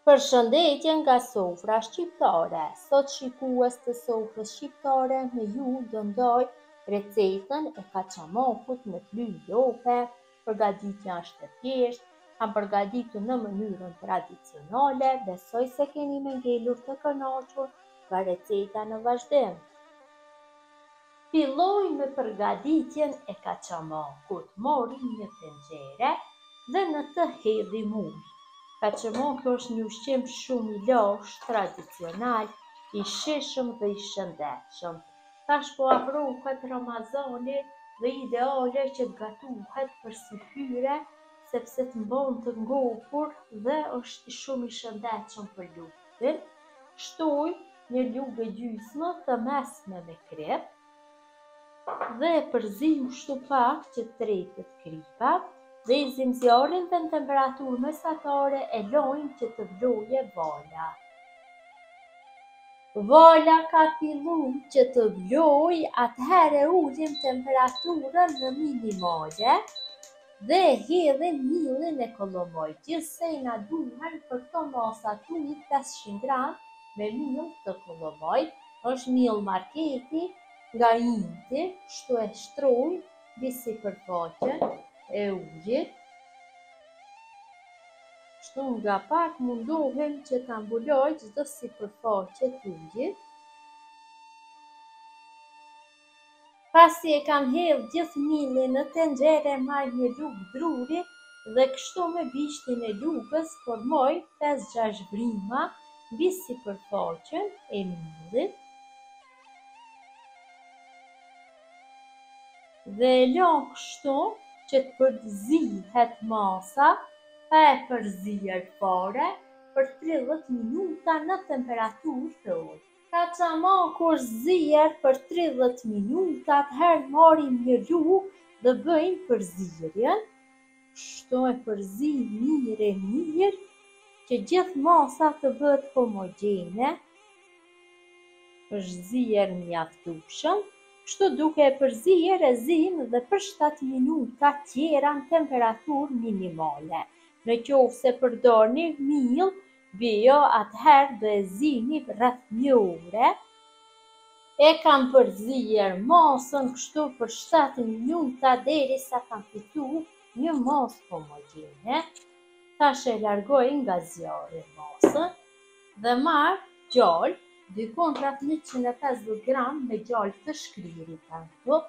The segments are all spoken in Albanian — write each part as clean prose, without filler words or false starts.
Përshëndetje nga sofra shqiptare. Sot shikues të sofrës shqiptare me ju do ndoj recetën e kaçamakut me fly lope. Përgatitja është e thjeshtë, kam përgatitur në mënyrën tradicionale, besoj se keni me ngelur të kënaqur nga receta në vazhdim. Filloj me përgatitjen e kaçamakut. Morim një tenxhere dhe në të hedhim ujë. Kaçamaku është një ushqim shumë i lashtë, tradicional, i shijshëm dhe i shëndetshëm. Tash po afrohet Ramazani dhe ideale që të gatuhet për syfyre, sepse të mbon të ngopur dhe është shumë i shëndetshëm për luftin. Shtoj një lugë gjysmë të mesme me krip dhe e përzim kështu pak që tretet kripa dhe i zjarrin në temperaturë mesatare e lojmë që të vlojë vala. Vala ka fillu që të vloj, atëherë ullim temperaturën në minimale dhe hedhim millin e kollomojt. Gjithsej na duhen për këto masa të ujit 500 gram me mill të kollomojt. Është mill marketi nga Inti, kështu e shtroj mbi sipërfaqen e ujit. Kështu nga pak mundohem që ta mbuloj çdo sipërfaqe të ujit. Pasi e kam hedhë gjithë millin në tenxhere, marr një lugë druri dhe kështu me bishtin e lugës formoj 5-6 vrima mbi sipërfaqen e millit. Dhe e lëm kështu që të përzihet masa, pa e përzier fare, për 30 minuta në temperaturë të ulët. Kaçamaku është zier për 30 minuta, atëherë marrim një lugë dhe bëjmë përzierjen. Kështu e përzim mirë që gjithë masa të bëhet homogjene. Është zier mjaftueshëm. Kështu duke e përzier e zim dhe për 7 minuta tjera në temperaturë minimale. Në qoftë se përdorni mill bio, atëherë do e zini rreth 1 ore. E kam përzier masën kështu për 7 minuta derisa kam fituar një masë homogjene. Tash e largoj nga zjarri masën dhe marr gjalp, dikon rreth 150 gram me gjalp të shkririt këtu,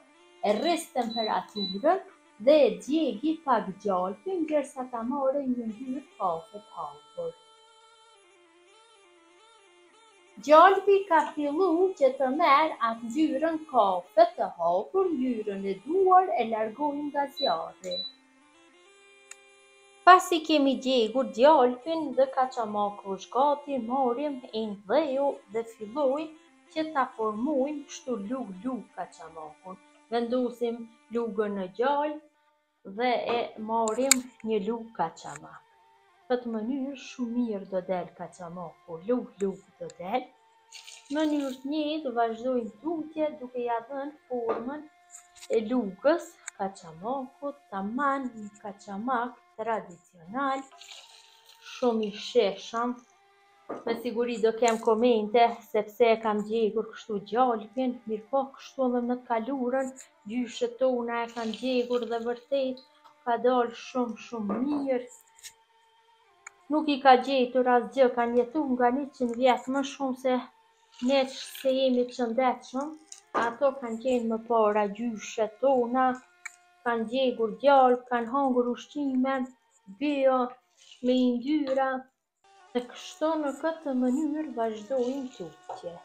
e rris temperaturën dhe e djegi pak gjalpin derisa ta marrë një ngjyrë kafe të hapur. Gjalpi ka fillu që të merr atë ngjyrën kafe të hapur, ngjyrën e duar e largojmë nga zjarri. Pasi kemi djegur gjalpin dhe kaçamaku është gati, marrim një dheu dhe fillojmë që ta formojmë kështu lugë kaçamakun. Vendosim lugën në gjalp dhe e marrim një lugë kaçamak. Në këtë mënyrë shumë mirë do del kaçamaku, lugë do del. Në mënyrë të njëjtë vazhdojmë tutje duke ja dhënë formën e lugës kaçamakut, tamam një kaçamak tradicional, shumë i shijshëm. Me siguri do kem komente sepse e kam djegur kështu gjalpin, mirëpo kështu edhe në të kalurën gjyshet tona e kanë djegur dhe vërtet ka dalë shumë mirë. Nuk i ka gjetur asgjë, kanë jetuar nga 100 vjet më shumë se ne se jemi të shëndetshëm. Ato kanë qenë më para gjyshet tona, kanë djegur gjalp, kanë hangur ushqime bio me yndyrë. Dhe kështu në këtë mënyrë vazhdojmë tutje.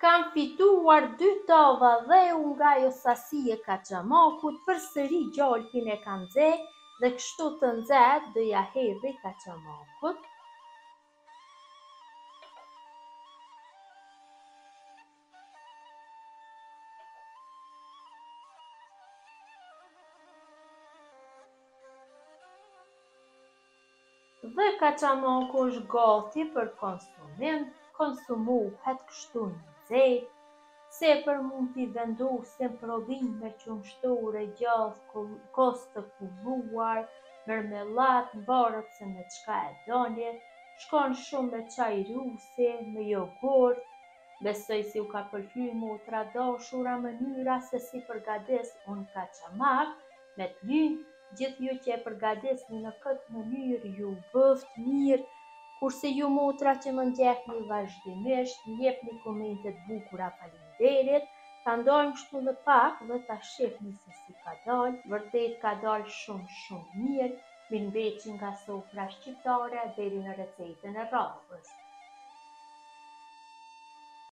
Kam fituar 2 tava dheu nga ajo sasi e kaçamakut, përsëri gjalpin e kam nxehtë dhe kështu të nxehtë do ja hedhi kaçamakut. Dhe kaçamaku është gati për konsumim, konsumohet kështu nxehtë, sepër mund t'i vendosim prodhime qumshtore gjatë kos të kulluar, marmeladë, mvaret se me çka e doni, shkon shumë me çaj rusi, me jogurt. Besoj si u ka pëlqyer motra dashura mënyra se si përgatis unë kaçamak me t'lynë. Gjithë ju që e përgatisni në këtë mënyrë ju bëft mirë, kurse ju motra që më ndjekni vazhdimisht, më jepni komente t'bukura, faleminderit. Ta ndajmë kështu dhe pak dhe ta shihni se si ka dalë. Vërtet ka dalë shumë mirë. Mirëmbëjtje nga sofra shqiptare deri në recetën e radhës.